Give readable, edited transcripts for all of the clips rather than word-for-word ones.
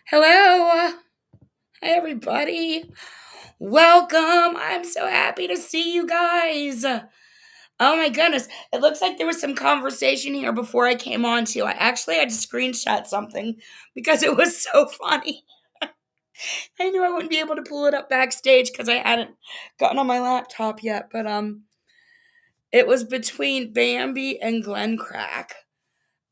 Hello. Hi, everybody. Welcome. I'm so happy to see you guys. Oh my goodness. It looks like there was some conversation here before I came on, too. I actually had to screenshot something because it was so funny. I knew I wouldn't be able to pull it up backstage because I hadn't gotten on my laptop yet, but it was between Bambi and Glenn Crack.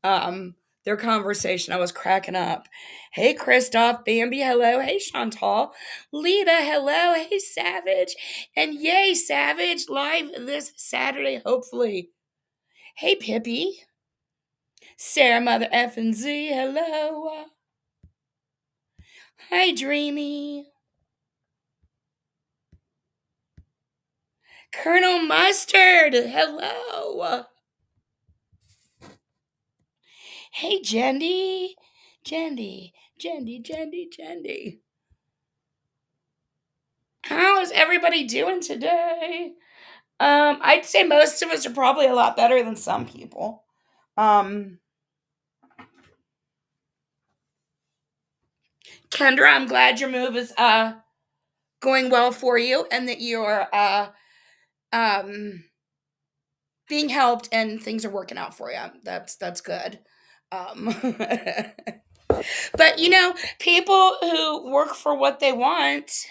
um their conversation. I was cracking up. Hey Christoph, Bambi, hello. Hey Chantal, Lita, hello. Hey Savage, and yay Savage, live this Saturday, hopefully. Hey Pippi, Sarah, Mother F and Z, hello. Hi Dreamy, Colonel Mustard, hello. Hey Jendy, Jendy. How is everybody doing today? I'd say most of us are probably a lot better than some people. Um, Kendra, I'm glad your move is going well for you and that you're um being helped and things are working out for you. That's good. Um, but people who work for what they want,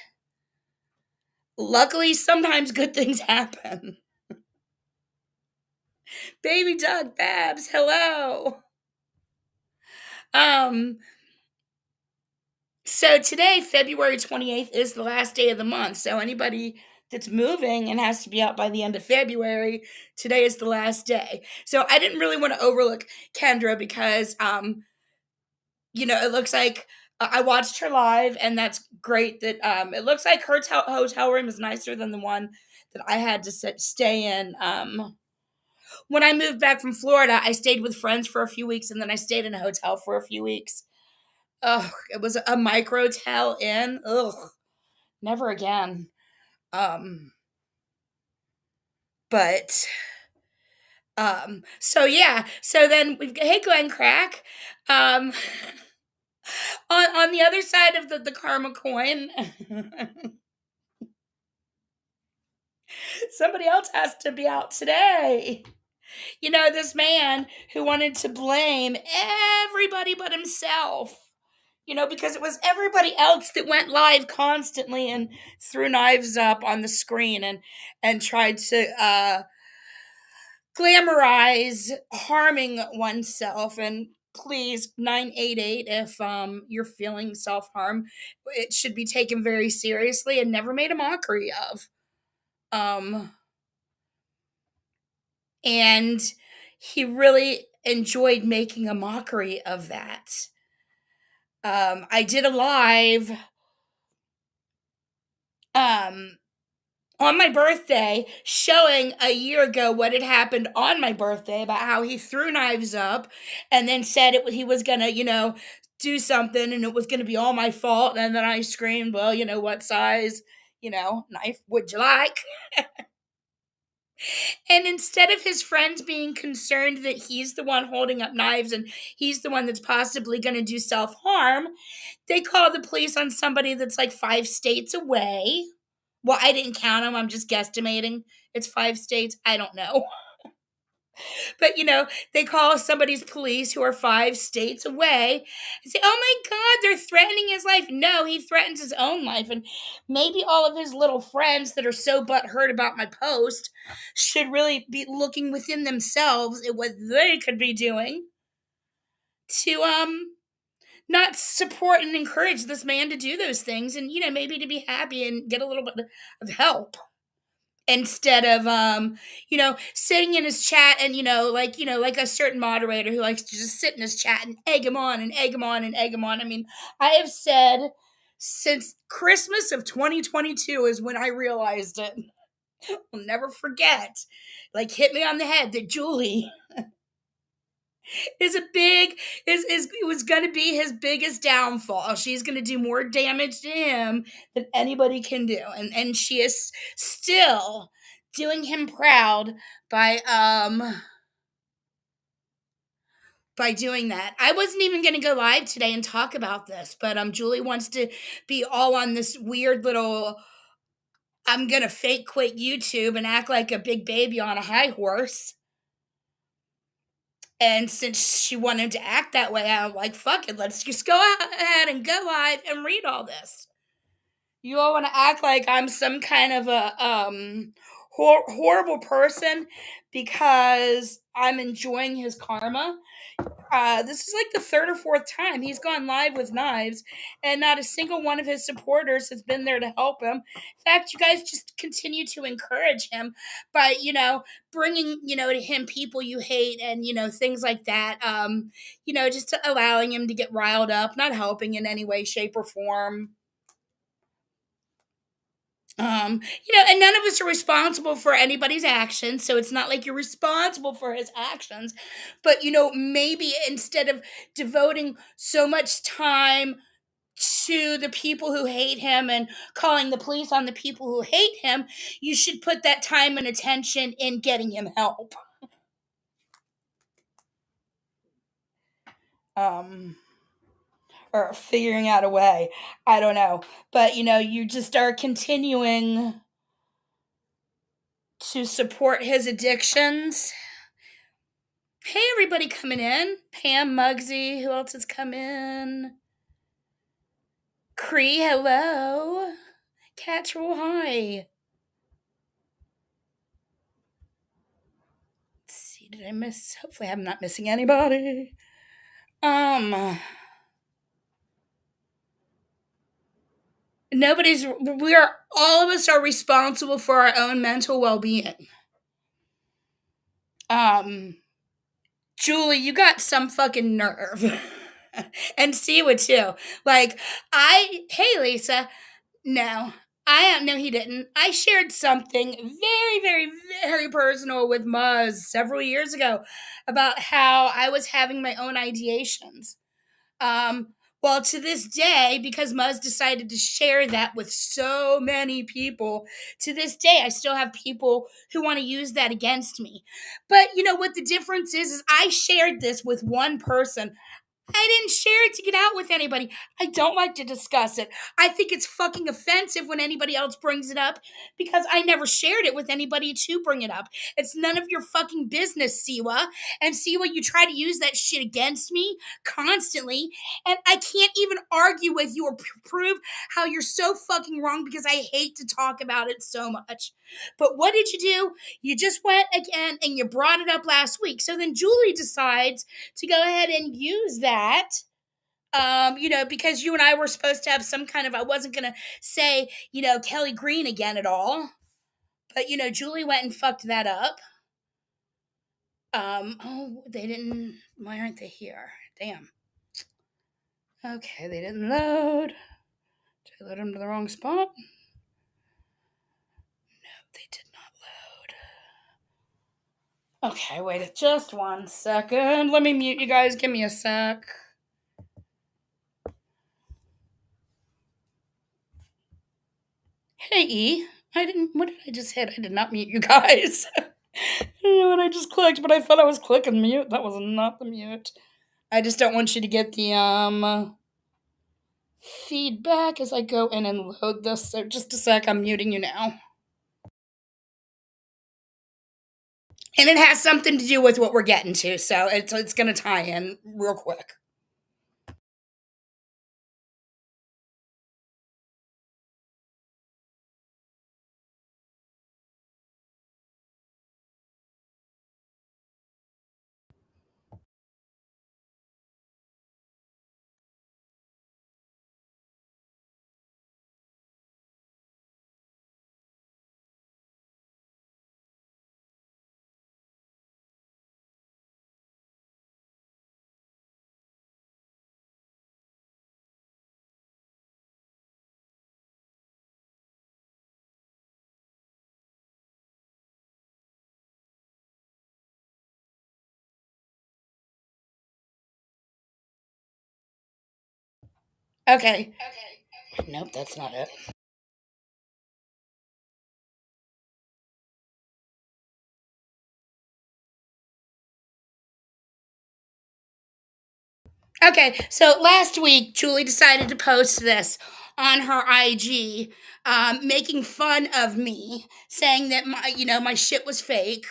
luckily sometimes good things happen. Baby Doug Babs, hello. Um, So today, February 28th, is the last day of the month. So anybody that's moving and has to be out by the end of February, today is the last day. So I didn't really want to overlook Kendra because it looks like I watched her live, and that's great. That it looks like her hotel room is nicer than the one that I had to stay in. When I moved back from Florida, I stayed with friends for a few weeks, and then I stayed in a hotel for a few weeks. Ugh, it was a microtel inn. Ugh, never again. Um, but so yeah, so then we've got, hey Glenn Crack. Um, on the other side of the karma coin, somebody else has to be out today. You know, this man who wanted to blame everybody but himself. You know, because it was everybody else that went live constantly and threw knives up on the screen and tried to glamorize harming oneself. And please, 988, if you're feeling self-harm, it should be taken very seriously and never made a mockery of. And he really enjoyed making a mockery of that. I did a live on my birthday showing a year ago what had happened on my birthday about how he threw knives up and then said he was gonna, do something and it was gonna be all my fault. And then I screamed, well, what size, knife would you like? And instead of his friends being concerned that he's the one holding up knives and he's the one that's possibly going to do self harm, they call the police on somebody that's like 5 states away. Well, I didn't count them. I'm just guesstimating. It's 5 states. I don't know. But, they call somebody's police who are 5 states away and say, oh my God, they're threatening his life. No, he threatens his own life. And maybe all of his little friends that are so butthurt about my post should really be looking within themselves at what they could be doing to not support and encourage this man to do those things and, maybe to be happy and get a little bit of help. Instead of sitting in his chat and like a certain moderator who likes to just sit in his chat and egg him on and egg him on and egg him on. I mean, I have said since Christmas of 2022 is when I realized it. I'll never forget. Like, hit me on the head that Julie is was going to be his biggest downfall. She's going to do more damage to him than anybody can do, and she is still doing him proud by doing that. I wasn't even going to go live today and talk about this, but Julie wants to be all on this weird little I'm going to fake quit YouTube and act like a big baby on a high horse. And since she wanted to act that way, I'm like, fuck it, let's just go ahead and go live and read all this. You all want to act like I'm some kind of a horrible person because I'm enjoying his karma. This is like the 3rd or 4th time he's gone live with knives, and not a single one of his supporters has been there to help him. In fact, you guys just continue to encourage him by, bringing, to him people you hate and, things like that. Just allowing him to get riled up, not helping in any way, shape, or form. And none of us are responsible for anybody's actions, so it's not like you're responsible for his actions. But, maybe instead of devoting so much time to the people who hate him and calling the police on the people who hate him, you should put that time and attention in getting him help. Or figuring out a way. I don't know. But, you just are continuing to support his addictions. Hey, everybody coming in. Pam, Muggsy, who else has come in? Cree, hello. Catchroll, hi. Let's see, did I miss? Hopefully I'm not missing anybody. All of us are responsible for our own mental well-being. Julie, you got some fucking nerve. And Siwa too. Like, hey Lisa, no, no, he didn't. I shared something very, very, very personal with Muzz several years ago about how I was having my own ideations. Well, to this day, because Muzz decided to share that with so many people, to this day, I still have people who want to use that against me. But you know what the difference is I shared this with one person. I didn't share it to get out with anybody. I don't like to discuss it. I think it's fucking offensive when anybody else brings it up because I never shared it with anybody to bring it up. It's none of your fucking business, Siwa. And Siwa, you try to use that shit against me constantly, and I can't even argue with you or prove how you're so fucking wrong because I hate to talk about it so much. But what did you do? You just went again and you brought it up last week. So then Julie decides to go ahead and use that. Because you and I were supposed to have some kind of, I wasn't going to say, Kelly Green again at all. But, Julie went and fucked that up. They didn't, why aren't they here? Damn. Okay, they didn't load. Did I load them to the wrong spot? No, they did not load. Okay, wait just 1 second. Let me mute you guys. Give me a sec. Hey, E. What did I just hit? I did not mute you guys. I don't know what I just clicked, but I thought I was clicking mute. That was not the mute. I just don't want you to get the, feedback as I go in and load this. So just a sec, I'm muting you now. And it has something to do with what we're getting to, so it's going to tie in real quick. Okay. Nope, that's not it. Okay, so last week, Julie decided to post this on her IG, making fun of me, saying that my shit was fake.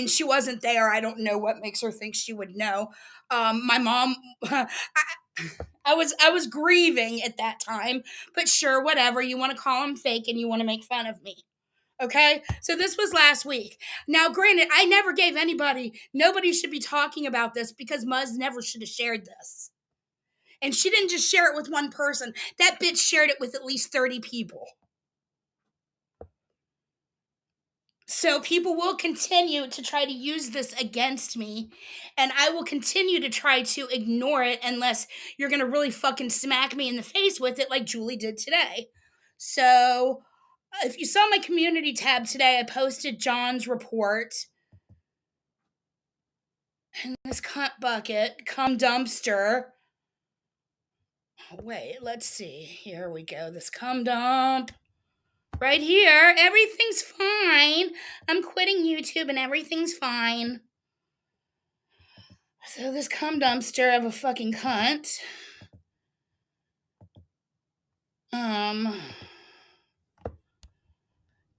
She wasn't there. I don't know what makes her think she would know. My mom, I was grieving at that time, but sure, whatever. You want to call them fake and you want to make fun of me. Okay, so this was last week. Now, granted, I never gave nobody should be talking about this because Muzz never should have shared this. And she didn't just share it with one person. That bitch shared it with at least 30 people. So people will continue to try to use this against me, and I will continue to try to ignore it unless you're going to really fucking smack me in the face with it like Julie did today. So if you saw my community tab today, I posted John's report. And this cunt bucket, cum dumpster. Wait, let's see. Here we go. This cum dump. Right here. Everything's fine. I'm quitting YouTube and everything's fine. So this cum dumpster of a fucking cunt.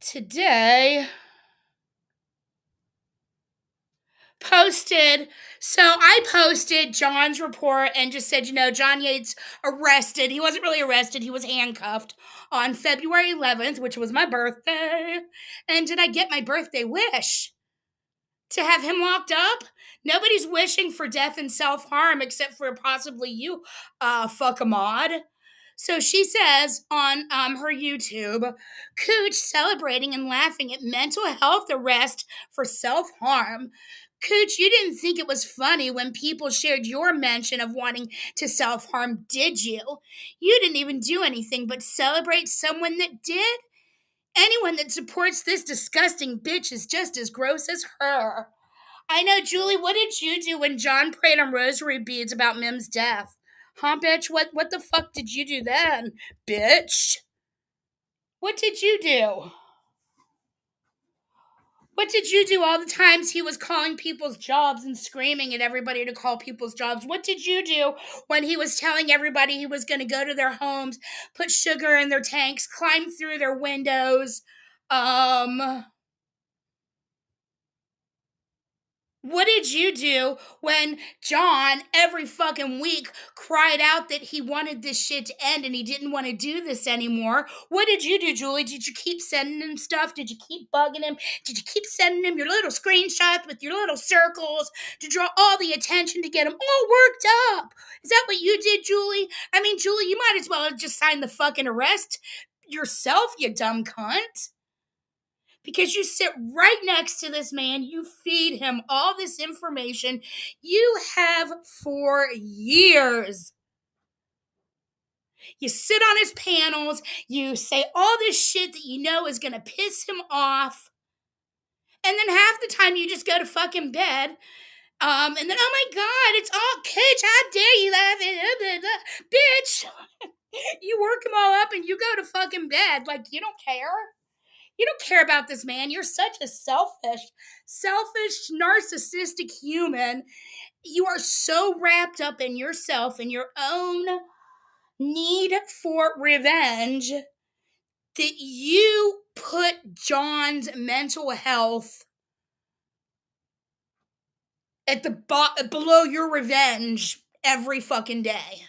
Today posted. So I posted John's report and just said, John Yates arrested. He wasn't really arrested. He was handcuffed on February 11th, which was my birthday. And did I get my birthday wish? To have him locked up? Nobody's wishing for death and self-harm except for possibly you, fuck a mod. So she says on her YouTube, Cooch celebrating and laughing at mental health arrest for self-harm. Cooch, you didn't think it was funny when people shared your mention of wanting to self harm, did you? You didn't even do anything but celebrate someone that did? Anyone that supports this disgusting bitch is just as gross as her. I know, Julie, what did you do when John prayed on rosary beads about Mim's death? Huh, bitch? What the fuck did you do then, bitch? What did you do? What did you do all the times he was calling people's jobs and screaming at everybody to call people's jobs? What did you do when he was telling everybody he was going to go to their homes, put sugar in their tanks, climb through their windows? What did you do when John, every fucking week, cried out that he wanted this shit to end and he didn't want to do this anymore? What did you do, Julie? Did you keep sending him stuff? Did you keep bugging him? Did you keep sending him your little screenshots with your little circles to draw all the attention to get him all worked up? Is that what you did, Julie? I mean, Julie, you might as well have just signed the fucking arrest yourself, you dumb cunt. Because you sit right next to this man, you feed him all this information you have for years. You sit on his panels, you say all this shit that you know is gonna piss him off, and then half the time you just go to fucking bed. And then, oh my god, it's all kids, how dare you laugh at bitch. You work them all up and you go to fucking bed like you don't care. You don't care about this man. You're such a selfish, narcissistic human. You are so wrapped up in yourself and your own need for revenge that you put John's mental health at the below your revenge every fucking day.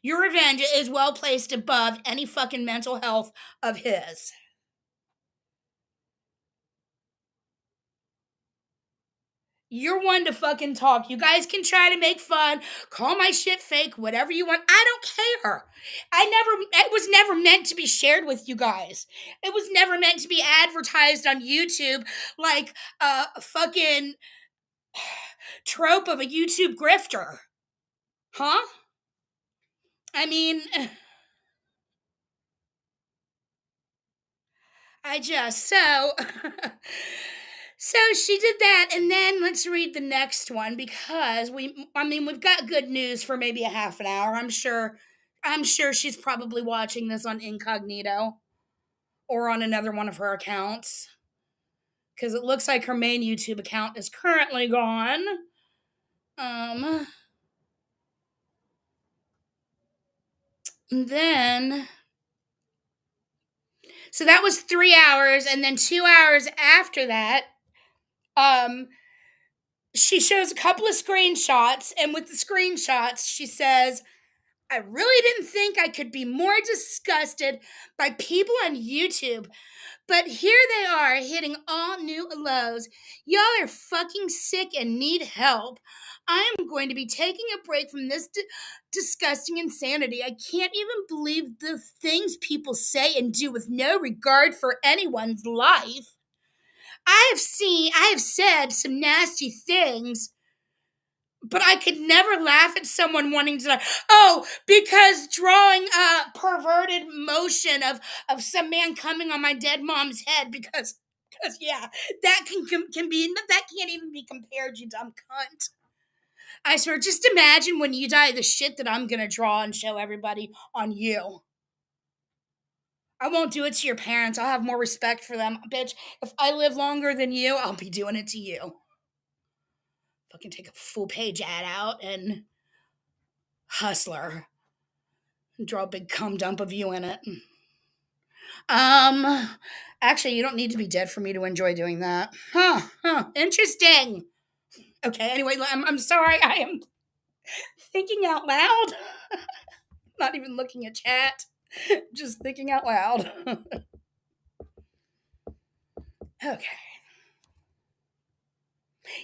Your revenge is well placed above any fucking mental health of his. You're one to fucking talk. You guys can try to make fun, call my shit fake, whatever you want. I don't care. It was never meant to be shared with you guys. It was never meant to be advertised on YouTube like a fucking trope of a YouTube grifter. Huh? I mean, so so she did that, and then let's read the next one because we've got good news for maybe a half an hour. I'm sure she's probably watching this on incognito or on another one of her accounts because it looks like her main YouTube account is currently gone. Then so that was 3 hours, and then 2 hours after that, she shows a couple of screenshots, and with the screenshots, she says, I really didn't think I could be more disgusted by people on YouTube, but here they are hitting all new lows. Y'all are fucking sick and need help. I am going to be taking a break from this disgusting insanity. I can't even believe the things people say and do with no regard for anyone's life. I have said some nasty things, but I could never laugh at someone wanting to, because drawing a perverted motion of some man coming on my dead mom's head because yeah, that can be, that can't even be compared, you dumb cunt. I swear, just imagine when you die the shit that I'm gonna draw and show everybody on you. I won't do it to your parents. I'll have more respect for them. Bitch, if I live longer than you, I'll be doing it to you. Fucking take a full page ad out and hustler and draw a big cum dump of you in it. Actually, you don't need to be dead for me to enjoy doing that. Interesting. Okay, anyway, I'm sorry. I am thinking out loud. Not even looking at chat. Just thinking out loud. Okay.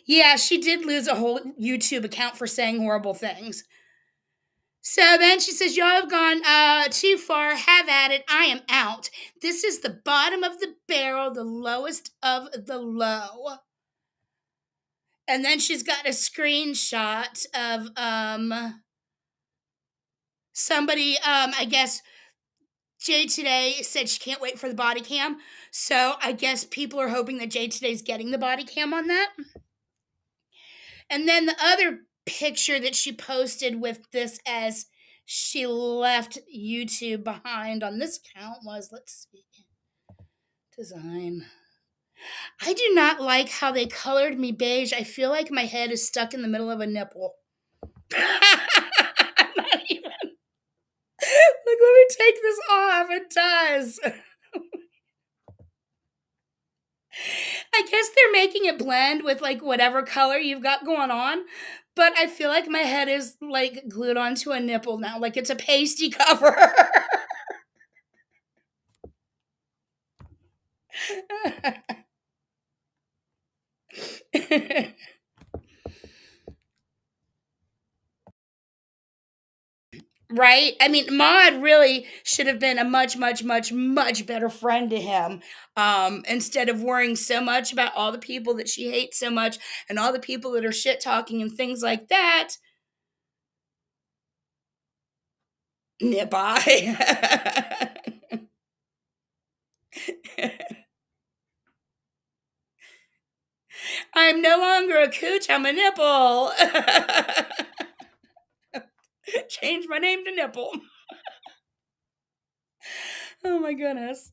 Yeah, she did lose a whole YouTube account for saying horrible things. So then she says, y'all have gone too far. Have at it. I am out. This is the bottom of the barrel, the lowest of the low. And then she's got a screenshot of somebody, I guess Jay Today said she can't wait for the body cam. So I guess people are hoping that Jay Today's getting the body cam on that. And then the other picture that she posted with this as she left YouTube behind on this account was, let's see, design. I do not like how they colored me beige. I feel like my head is stuck in the middle of a nipple. I'm not even. Like, let me take this off. It does. I guess they're making it blend with like whatever color you've got going on. But I feel like my head is like glued onto a nipple now, like it's a pasty cover. Right? I mean, Maud really should have been a much, much, much, much better friend to him. Instead of worrying so much about all the people that she hates so much and all the people that are shit talking and things like that. Nip eye. I'm no longer a cooch, I'm a nipple. Change my name to Nipple. Oh my goodness.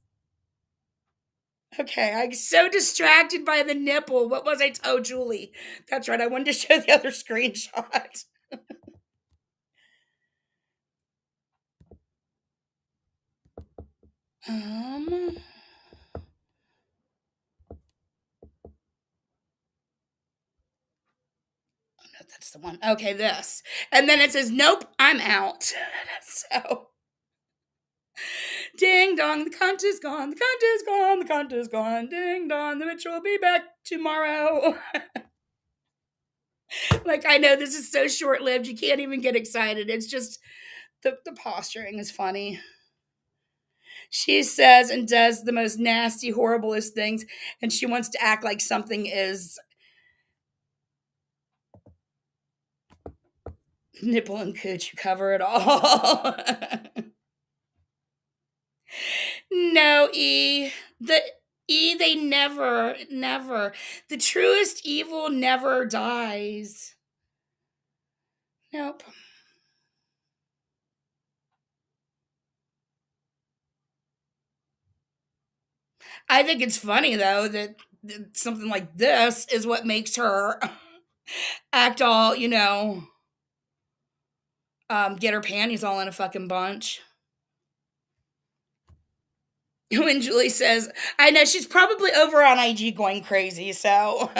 Okay, I'm so distracted by the nipple. What was I? Oh, Julie. That's right. I wanted to show the other screenshot. No, that's the one. Okay, this. And then it says, nope, I'm out. So, ding dong, the cunt is gone, the cunt is gone, the cunt is gone, ding dong, the witch will be back tomorrow. Like, I know this is so short lived, you can't even get excited. It's just the posturing is funny. She says and does the most nasty, horriblest things, and she wants to act like something is nipple and cooch. You cover it all. No, E. The E, they never, never. The truest evil never dies. Nope. I think it's funny though that something like this is what makes her act all, get her panties all in a fucking bunch. When Julie says, I know she's probably over on IG going crazy, so.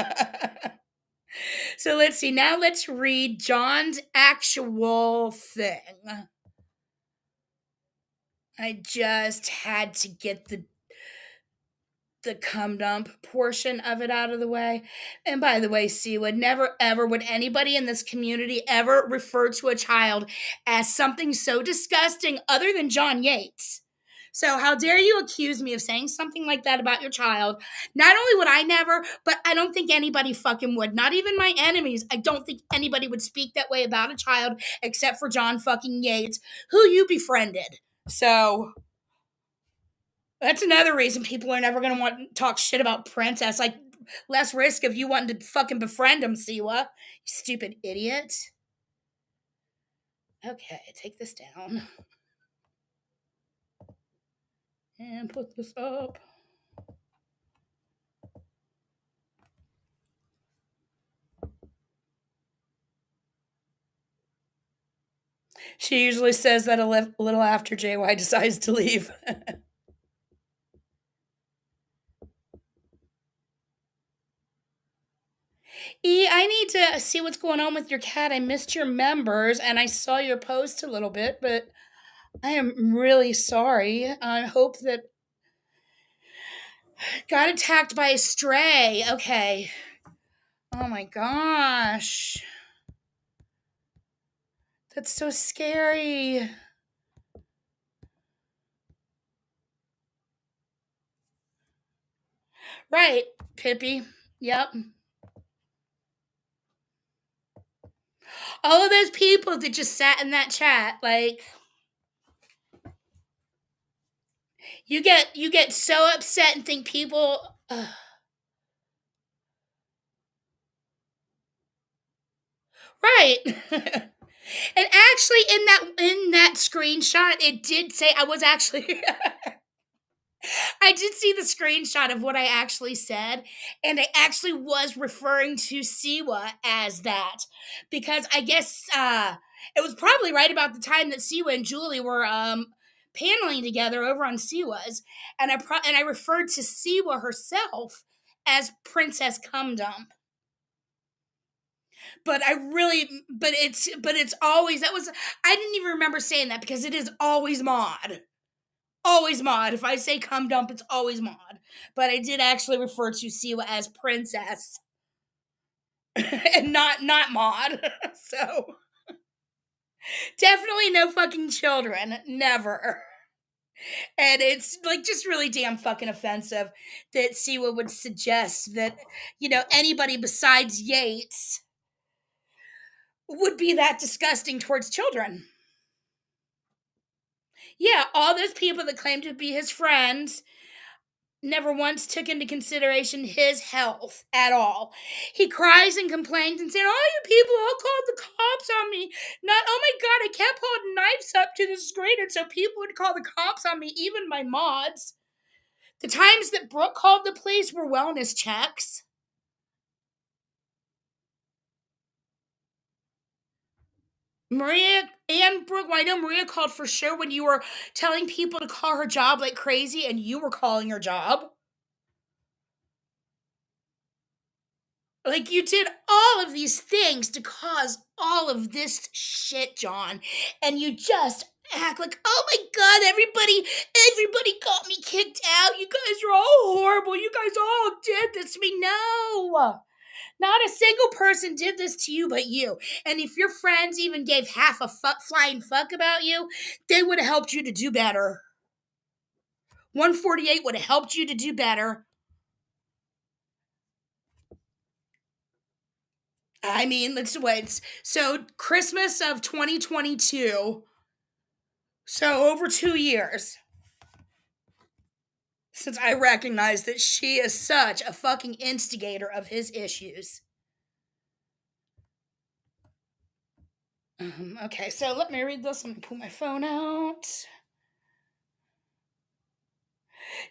So let's see. Now let's read John's actual thing. I just had to get the cum dump portion of it out of the way. And by the way, Siwa, never ever would anybody in this community ever refer to a child as something so disgusting other than John Yates. So how dare you accuse me of saying something like that about your child? Not only would I never, but I don't think anybody fucking would. Not even my enemies. I don't think anybody would speak that way about a child except for John fucking Yates, who you befriended. So that's another reason people are never going to want to talk shit about Princess. Like, less risk of you wanting to fucking befriend him, Siwa. You stupid idiot. Okay, take this down. And put this up. She usually says that a little after JY decides to leave. E, I need to see what's going on with your cat. I missed your members and I saw your post a little bit, but I am really sorry. I hope that got attacked by a stray. Okay. Oh my gosh. That's so scary. Right, Pippi. Yep. All of those people that just sat in that chat, like, you get so upset and think people. Right. And actually, in that screenshot, it did say I was actually. I did see the screenshot of what I actually said, and I actually was referring to Siwa as that because I guess it was probably right about the time that Siwa and Julie were paneling together over on Siwa's, and I referred to Siwa herself as Princess Cum Dump. But it's always that was I didn't even remember saying that because it is always Maud. Always Maud. If I say cum dump, it's always Maud. But I did actually refer to Siwa as princess and not Maud. So definitely no fucking children. Never. And it's like just really damn fucking offensive that Siwa would suggest that, anybody besides Yates would be that disgusting towards children. Yeah, all those people that claim to be his friends never once took into consideration his health at all. He cries and complains and saying, "Oh, you people all called the cops on me." Not, "Oh my god, I kept holding knives up to the screen, and so people would call the cops on me, even my mods." The times that Brooke called the police were wellness checks. Maria and Brooke, well, I know Maria called for sure when you were telling people to call her job like crazy and you were calling her job. Like, you did all of these things to cause all of this shit, John. And you just act like, "Oh my god, everybody got me kicked out. You guys are all horrible. You guys all did this to me." No. Not a single person did this to you but you. And if your friends even gave half a flying fuck about you, they would have helped you to do better. 148 would have helped you to do better. I mean, let's wait. So, Christmas of 2022. So, over 2 years since I recognized that she is such a fucking instigator of his issues. Okay, so let me read this. Let me pull my phone out.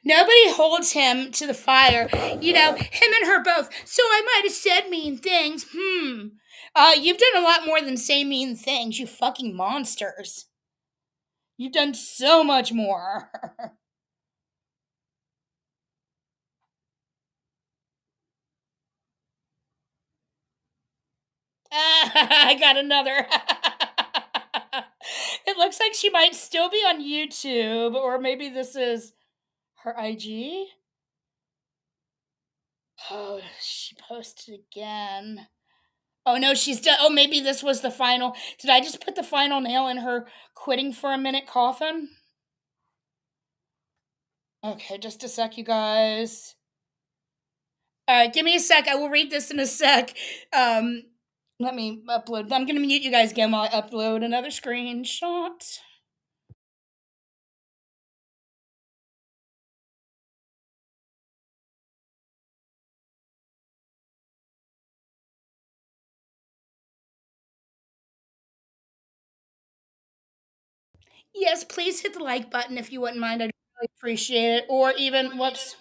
Nobody holds him to the fire. Him and her both. "So I might have said mean things. You've done a lot more than say mean things, you fucking monsters. You've done so much more." I got another. It looks like she might still be on YouTube, or maybe this is her IG. Oh, she posted again. Oh no, she's done. Oh, maybe this was the final. Did I just put the final nail in her quitting for a minute coffin? Okay, just a sec, you guys. All right, give me a sec. I will read this in a sec. Let me upload. I'm gonna mute you guys again while I upload another screenshot. Yes, please hit the like button if you wouldn't mind. I'd really appreciate it. Or even, whoops.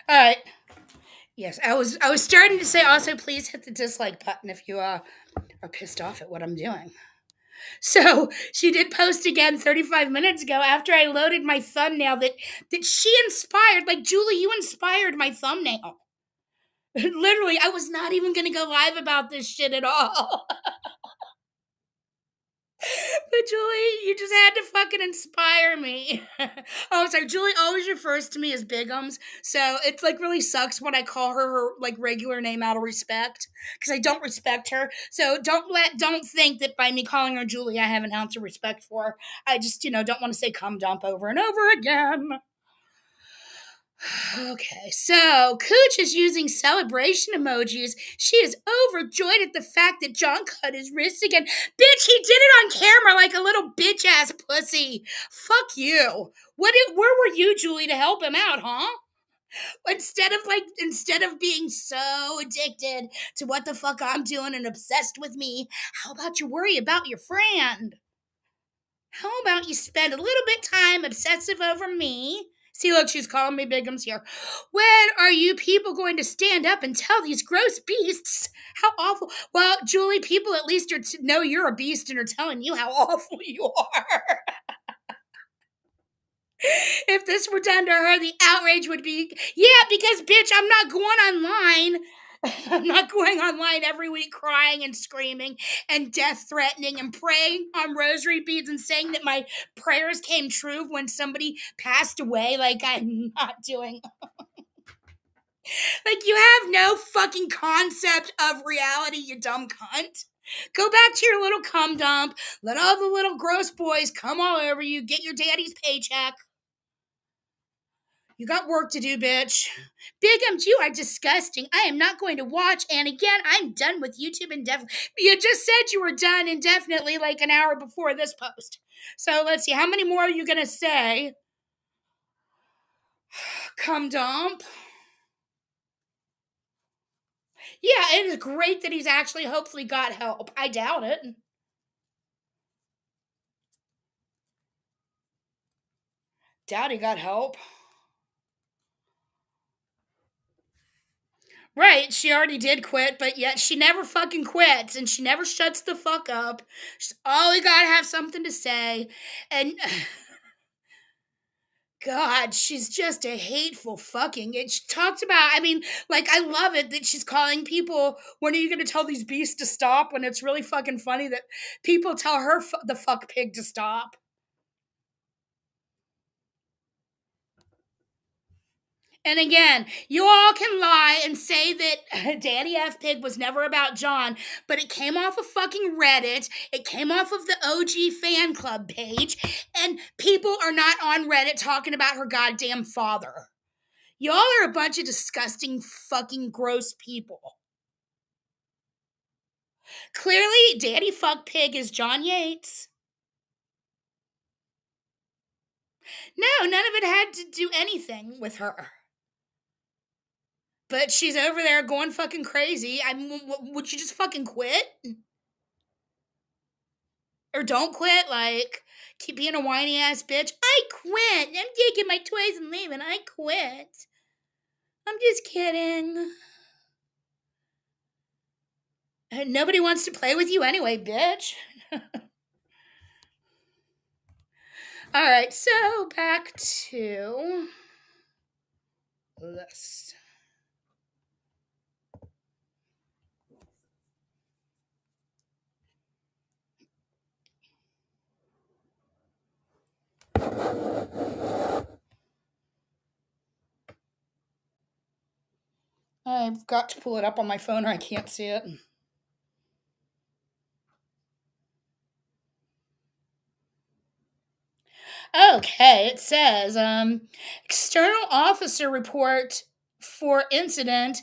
All right. Yes, I was starting to say also please hit the dislike button if you are pissed off at what I'm doing. So she did post again 35 minutes ago after I loaded my thumbnail that she inspired. Like, Julie, you inspired my thumbnail. Literally, I was not even gonna go live about this shit at all. But Julie, you just had to fucking inspire me. Oh, sorry. Julie always refers to me as Bigums, so it's like really sucks when I call her like regular name out of respect because I don't respect her. So don't think that by me calling her Julie, I have an ounce of respect for her. I just don't want to say cum dump over and over again. Okay, so Cooch is using celebration emojis. She is overjoyed at the fact that John cut his wrist again. Bitch, he did it on camera like a little bitch ass pussy. Fuck you. Where were you, Julie, to help him out, huh? Instead of being so addicted to what the fuck I'm doing and obsessed with me, how about you worry about your friend? How about you spend a little bit time obsessive over me? See, look, she's calling me Bigums here. When are you people going to stand up and tell these gross beasts how awful? Well, Julie, people at least know you're a beast and are telling you how awful you are. If this were done to her, the outrage would be, yeah, because bitch, I'm not going online. I'm not going online every week crying and screaming and death threatening and praying on rosary beads and saying that my prayers came true when somebody passed away. Like, I'm not doing. Like, you have no fucking concept of reality, you dumb cunt. Go back to your little cum dump. Let all the little gross boys come all over you. Get your daddy's paycheck. You got work to do, bitch. Bigums, you are disgusting. I am not going to watch. And again, I'm done with YouTube indefinitely. You just said you were done indefinitely like an hour before this post. So let's see. How many more are you going to say? Cum dump. Yeah, it is great that he's actually hopefully got help. I doubt it. Doubt he got help. Right, she already did quit, but yet she never fucking quits and she never shuts the fuck up. She's always gotta have something to say. And God, she's just a hateful fucking. And she talked about, I mean, like, I love it that she's calling people, when are you going to tell these beasts to stop? When it's really fucking funny that people tell her the fuck pig to stop. And again, you all can lie and say that Daddy F Pig was never about John, but it came off of fucking Reddit. It came off of the OG fan club page, and people are not on Reddit talking about her goddamn father. Y'all are a bunch of disgusting fucking gross people. Clearly, Daddy Fuck Pig is John Yates. No, none of it had to do anything with her. But she's over there going fucking crazy. Would you just fucking quit? Or don't quit? Like, keep being a whiny ass bitch. I quit. I'm taking my toys and leaving. I quit. I'm just kidding. Nobody wants to play with you anyway, bitch. All right, so back to this. I've got to pull it up on my phone or I can't see it. Okay, it says external officer report for incident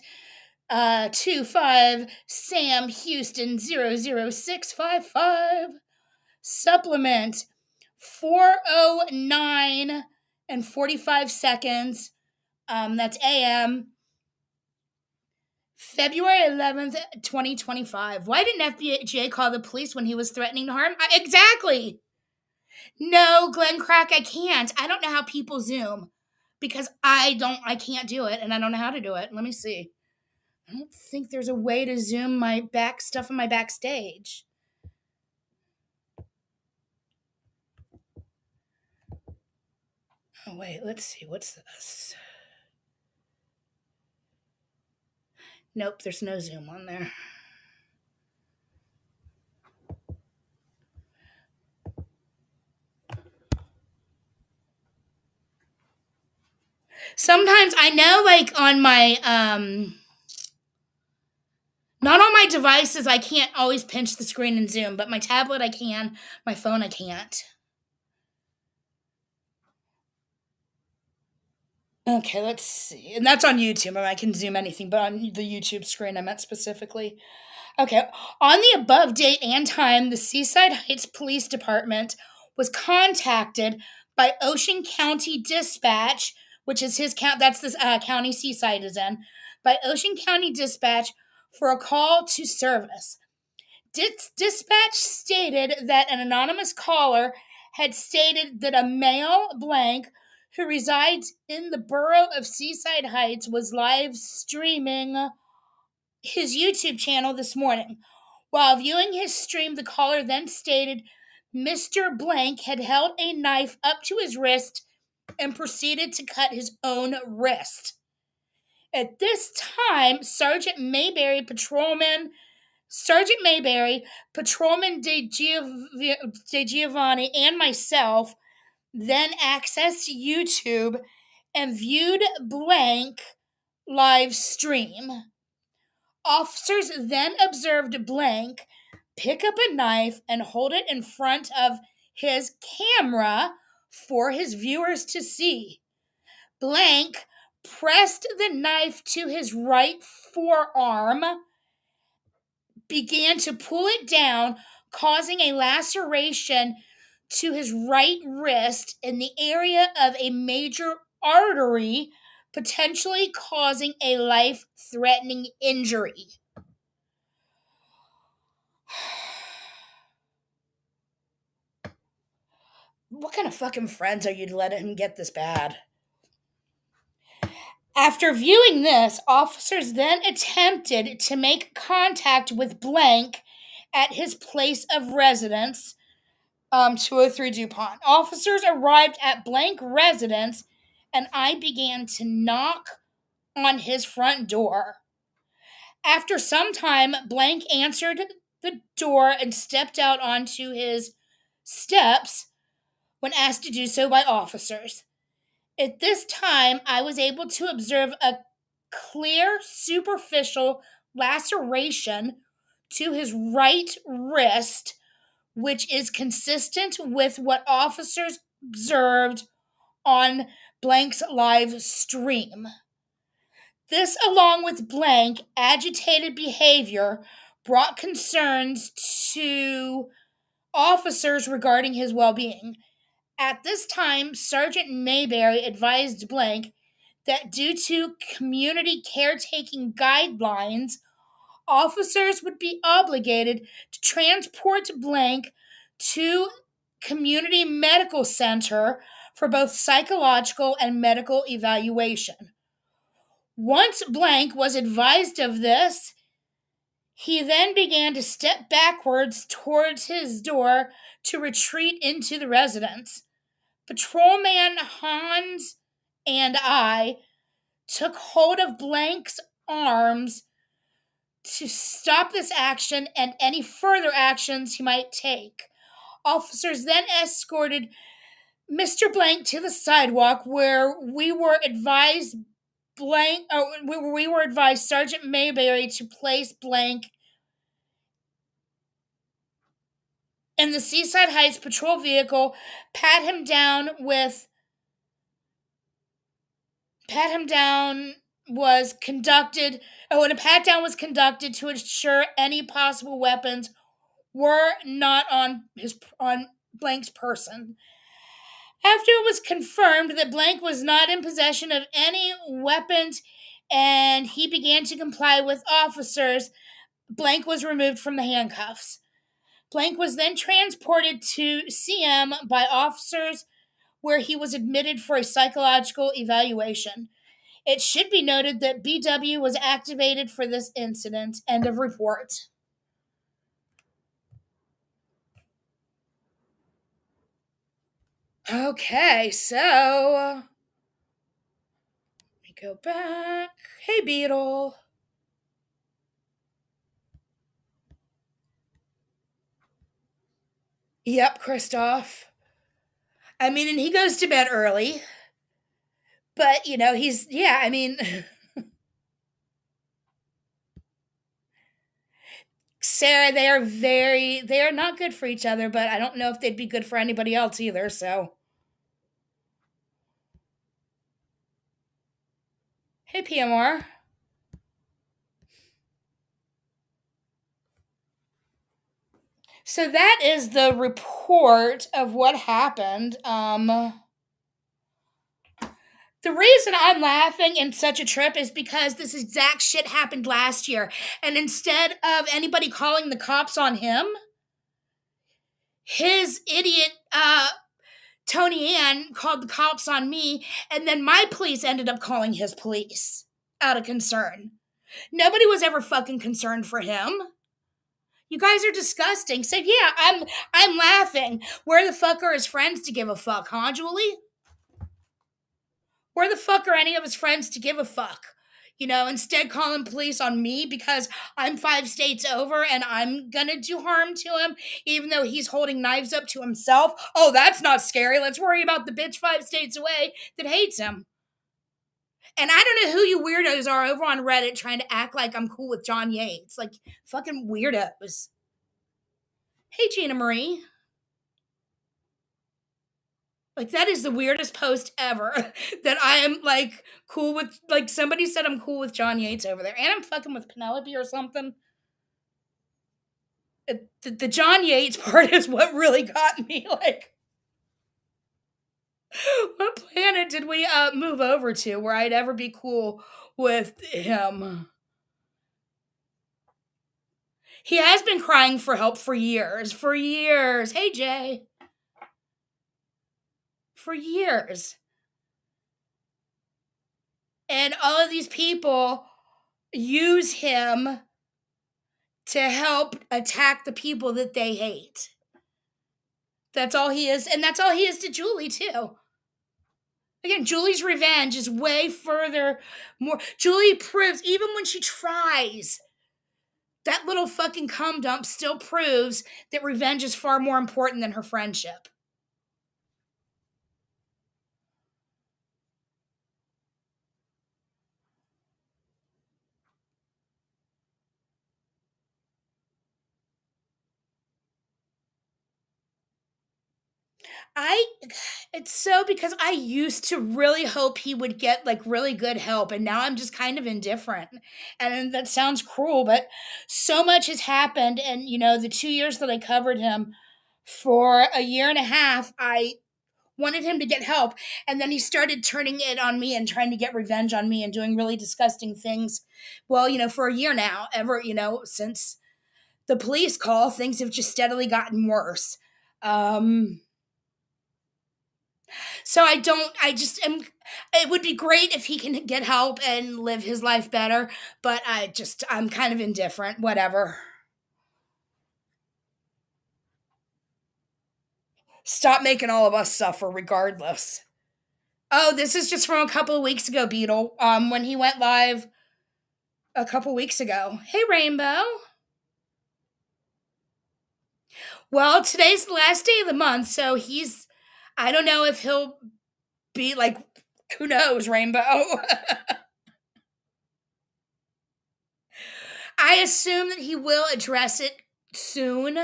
25 Sam Houston 00655 supplement 4:09 and 45 seconds. That's AM. February 11th, 2025. Why didn't FBJ call the police when he was threatening to harm? Exactly. No, Glenn Crack, I can't. I don't know how people Zoom because I can't do it and I don't know how to do it. Let me see. I don't think there's a way to zoom my back stuff in my backstage. Oh, wait, let's see. What's this? Nope, there's no zoom on there. Sometimes I know, like, on my, not on my devices, I can't always pinch the screen and zoom, but my tablet I can, my phone I can't. Okay, let's see. And that's on YouTube. I can zoom anything, but on the YouTube screen I meant specifically. Okay, on the above date and time, the Seaside Heights Police Department was contacted by Ocean County Dispatch, which is his count. That's the county Seaside is in. By Ocean County Dispatch for a call to service. Dispatch stated that an anonymous caller had stated that a male blank who resides in the borough of Seaside Heights was live streaming his YouTube channel this morning. While viewing his stream, the caller then stated Mr. Blank had held a knife up to his wrist and proceeded to cut his own wrist. At this time, Sergeant Mayberry, Patrolman De Giovanni, and myself then accessed YouTube and viewed Blank live stream. Officers then observed Blank pick up a knife and hold it in front of his camera for his viewers to see. Blank pressed the knife to his right forearm, began to pull it down, causing a laceration to his right wrist in the area of a major artery, potentially causing a life-threatening injury. What kind of fucking friends are you to let him get this bad? After viewing this, officers then attempted to make contact with Blank at his place of residence, 203 DuPont. Officers arrived at Blank residence, and I began to knock on his front door. After some time, Blank answered the door and stepped out onto his steps when asked to do so by officers. At this time, I was able to observe a clear superficial laceration to his right wrist, which is consistent with what officers observed on Blank's live stream. This, along with Blank agitated behavior, brought concerns to officers regarding his well-being. At this time, Sergeant Mayberry advised Blank that due to community caretaking guidelines, officers would be obligated to transport Blank to Community Medical Center for both psychological and medical evaluation. Once Blank was advised of this, he then began to step backwards towards his door to retreat into the residence. Patrolman Hans and I took hold of Blank's arms to stop this action and any further actions he might take. Officers then escorted Mr. Blank to the sidewalk where we were advised Sergeant Mayberry to place Blank in the Seaside Heights patrol vehicle, pat him down was conducted. And a pat down was conducted to ensure any possible weapons were not on Blank's person. After it was confirmed that Blank was not in possession of any weapons and he began to comply with officers, Blank was removed from the handcuffs. Blank was then transported to CM by officers where he was admitted for a psychological evaluation. It should be noted that BW was activated for this incident. End of report. Okay, so let me go back. Hey, Beetle. Yep, Kristoff. I mean, and he goes to bed early, but yeah, I mean, Sarah, they are not good for each other, but I don't know if they'd be good for anybody else either, so. Hey, PMR. So that is the report of what happened. The reason I'm laughing in such a trip is because this exact shit happened last year. And instead of anybody calling the cops on him, his idiot Tony Ann called the cops on me, and then my police ended up calling his police out of concern. Nobody was ever fucking concerned for him. You guys are disgusting. So yeah, I'm laughing. Where the fuck are his friends to give a fuck, huh, Julie? Where the fuck are any of his friends to give a fuck? Instead calling police on me because I'm 5 states over and I'm gonna do harm to him, even though he's holding knives up to himself. Oh, that's not scary. Let's worry about the bitch 5 states away that hates him. And I don't know who you weirdos are over on Reddit trying to act like I'm cool with John Yates. Like, fucking weirdos. Hey, Gina Marie. Like, that is the weirdest post ever. That I am, like, cool with, like, somebody said I'm cool with John Yates over there. And I'm fucking with Penelope or something. The John Yates part is what really got me, like, what planet did we move over to where I'd ever be cool with him? He has been crying for help for years. For years. Hey, Jay. For years. And all of these people use him to help attack the people that they hate. That's all he is. And that's all he is to Julie, too. Again, Julie's revenge is way further more. Julie proves, even when she tries, that little fucking cum dump still proves that revenge is far more important than her friendship. It's so because I used to really hope he would get like really good help, and now I'm just kind of indifferent. And that sounds cruel, but so much has happened. And, the 2 years that I covered him, for a year and a half, I wanted him to get help. And then he started turning it on me and trying to get revenge on me and doing really disgusting things. Well, for a year now, since the police call, things have just steadily gotten worse. So it would be great if he can get help and live his life better, but I'm kind of indifferent, whatever. Stop making all of us suffer regardless. Oh, this is just from a couple of weeks ago, Beetle, when he went live a couple weeks ago. Hey, Rainbow. Well, today's the last day of the month, so I don't know if he'll be like, who knows, Rainbow? I assume that he will address it soon.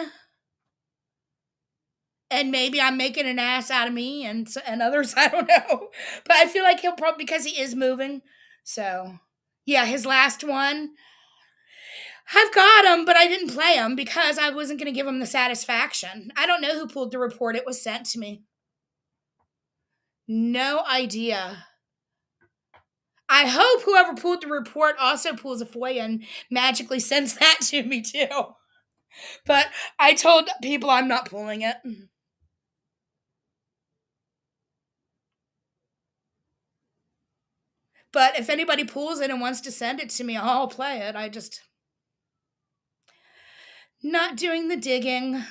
And maybe I'm making an ass out of me and others, I don't know. But I feel like he'll probably, because he is moving. So, yeah, his last one, I've got him, but I didn't play him because I wasn't going to give him the satisfaction. I don't know who pulled the report. It was sent to me. No idea. I hope whoever pulled the report also pulls a FOIA and magically sends that to me too. But I told people I'm not pulling it. But if anybody pulls it and wants to send it to me, I'll play it. I just not doing the digging.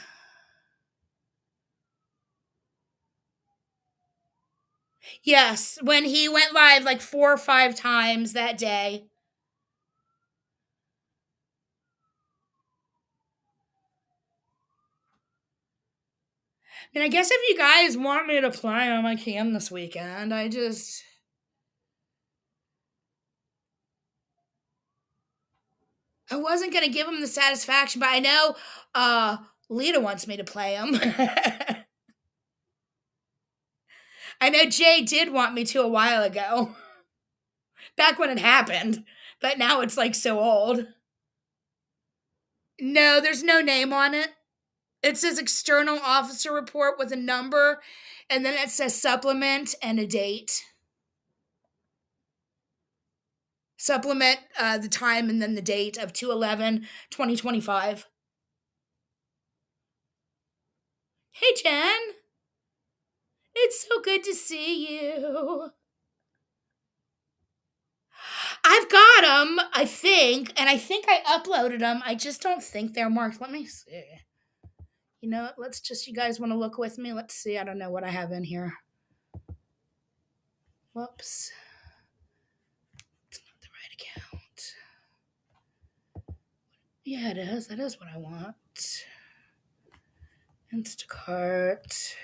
Yes, when he went live like 4 or 5 times that day. And I guess if you guys want me to play them, I can this weekend. I wasn't going to give him the satisfaction, but I know Lita wants me to play them. I know Jay did want me to a while ago. Back when it happened. But now it's like so old. No, there's no name on it. It says external officer report with a number, and then it says supplement and a date. Supplement the time and then the date of 2/11/2025. Hey, Jen. It's so good to see you. I've got them, I think, and I think I uploaded them. I just don't think they're marked. Let me see. You know what? Let's just, you guys want to look with me? Let's see. I don't know what I have in here. Whoops. It's not the right account. Yeah, it is. That is what I want. Instacart.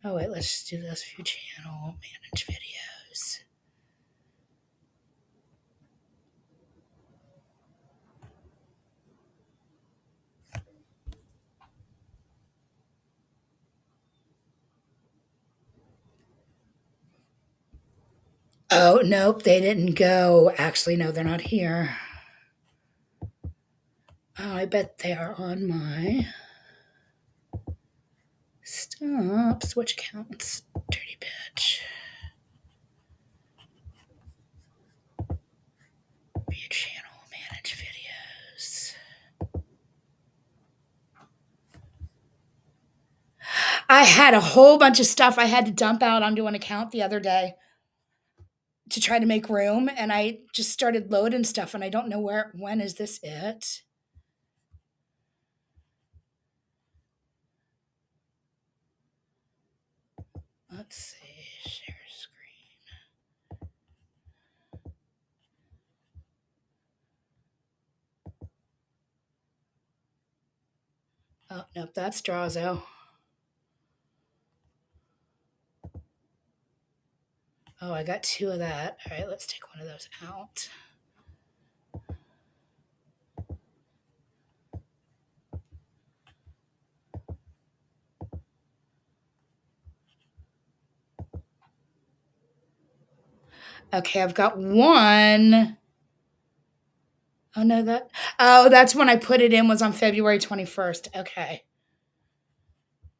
Oh, wait. Let's just do this. View channel. Manage videos. Oh, nope. They didn't go. Actually, no, they're not here. Oh, I bet they are on my stop. Switch accounts. Dirty bitch. View channel. Manage videos. I had a whole bunch of stuff I had to dump out onto an account the other day to try to make room, and I just started loading stuff, and I don't know when is this it? Let's see, share screen. Oh, nope, that's Drazo. Oh, I got 2 of that. All right, let's take one of those out. Okay, I've got 1. Oh, no, that's when I put it in, was on February 21st. Okay.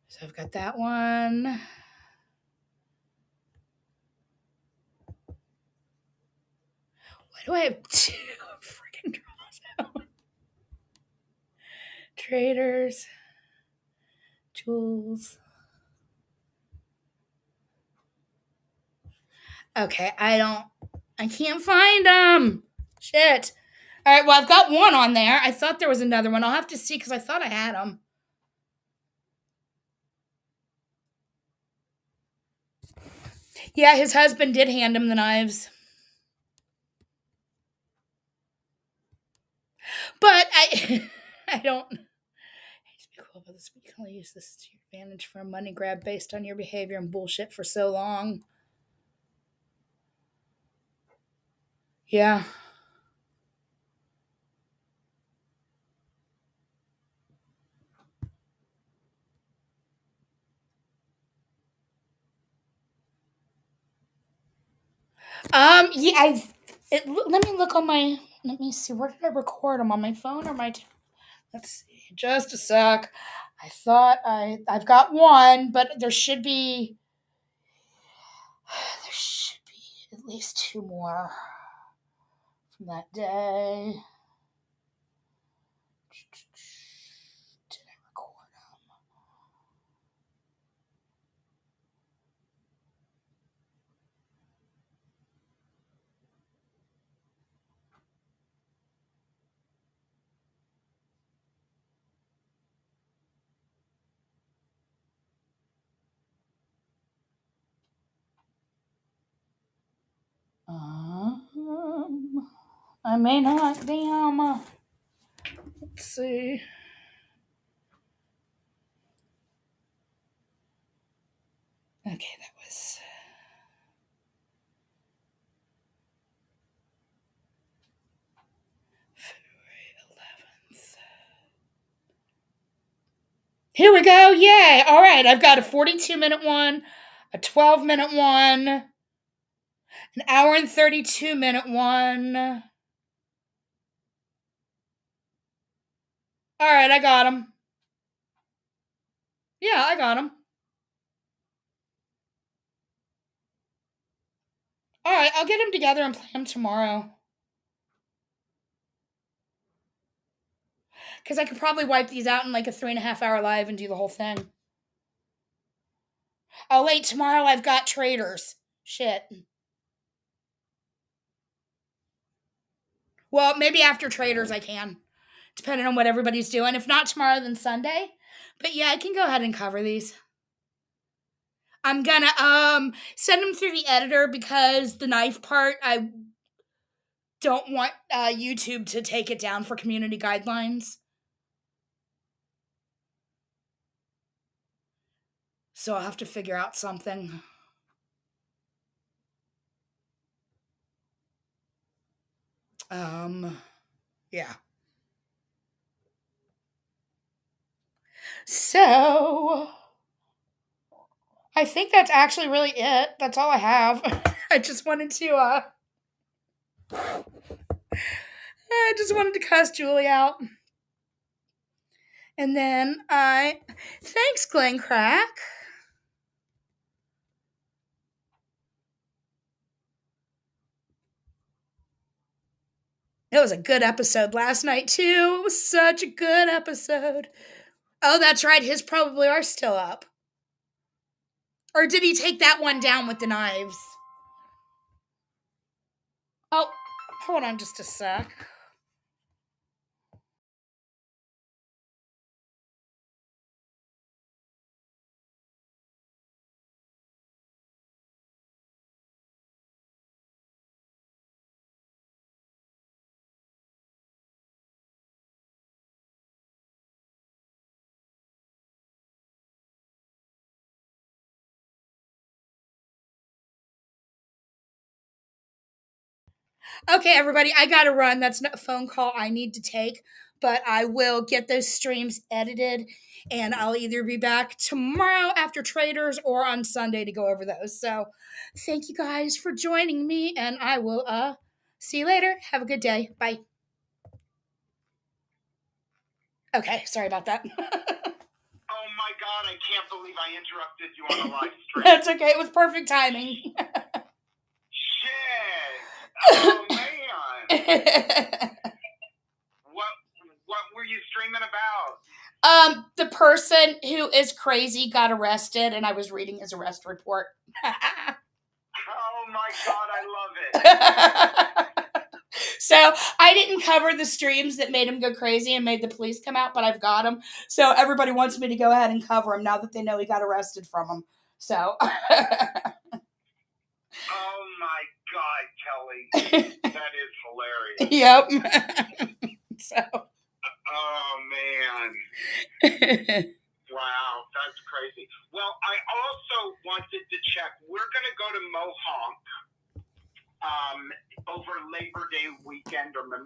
So I've got that one. Why do I have 2 freaking Draws? Traders. Tools. Okay, I can't find them. Shit. All right, well, I've got 1 on there. I thought there was another one. I'll have to see because I thought I had them. Yeah, his husband did hand him the knives. But I don't. I used to be cool about this, but you can only use this to your advantage for a money grab based on your behavior and bullshit for so long. Yeah. Yeah, let me look on my. Let me see. Where did I record them? On my phone or my? Let's see. Just a sec. I thought I've got 1, but there should be at least 2 more from that day. Did I record them? I may not. Damn. Let's see. Okay, that was February 11th. Here we go. Yay. All right. I've got a 42-minute one, a 12-minute one, an hour and 32-minute one. All right. I got them. Yeah, I got them. All right. I'll get them together and play them tomorrow. Because I could probably wipe these out in like a 3.5-hour live and do the whole thing. Oh, wait. Tomorrow I've got traders. Shit. Well, maybe after traders I can. Depending on what everybody's doing. If not tomorrow, then Sunday. But yeah, I can go ahead and cover these. I'm gonna send them through the editor because the knife part, I don't want YouTube to take it down for community guidelines. So I'll have to figure out something. Yeah. So I think that's actually really it. That's all I have. I just wanted to cuss Julie out. And then thanks, Glenn Crack. It was a good episode last night, too. It was such a good episode. Oh, that's right. His probably are still up. Or did he take that one down with the knives? Oh, hold on just a sec. Okay, everybody, I gotta run. That's a phone call I need to take, but I will get those streams edited, and I'll either be back tomorrow after Traders or on Sunday to go over those. So, thank you guys for joining me, and I will see you later. Have a good day. Bye. Okay, sorry about that. Oh my god, I can't believe I interrupted you on a live stream. That's okay. It was perfect timing. Shit. Oh man. What were you streaming about? The person who is crazy got arrested, and I was reading his arrest report. Oh my god, I love it. So I didn't cover the streams that made him go crazy and made the police come out, but I've got him. So everybody wants me to go ahead and cover him now that they know he got arrested from him. So. Oh my god, Kelly. That is hilarious. Yep. So. Oh man. Wow, that's crazy. Well, I also wanted to check. We're going to go to Mohonk over Labor Day weekend or Memorial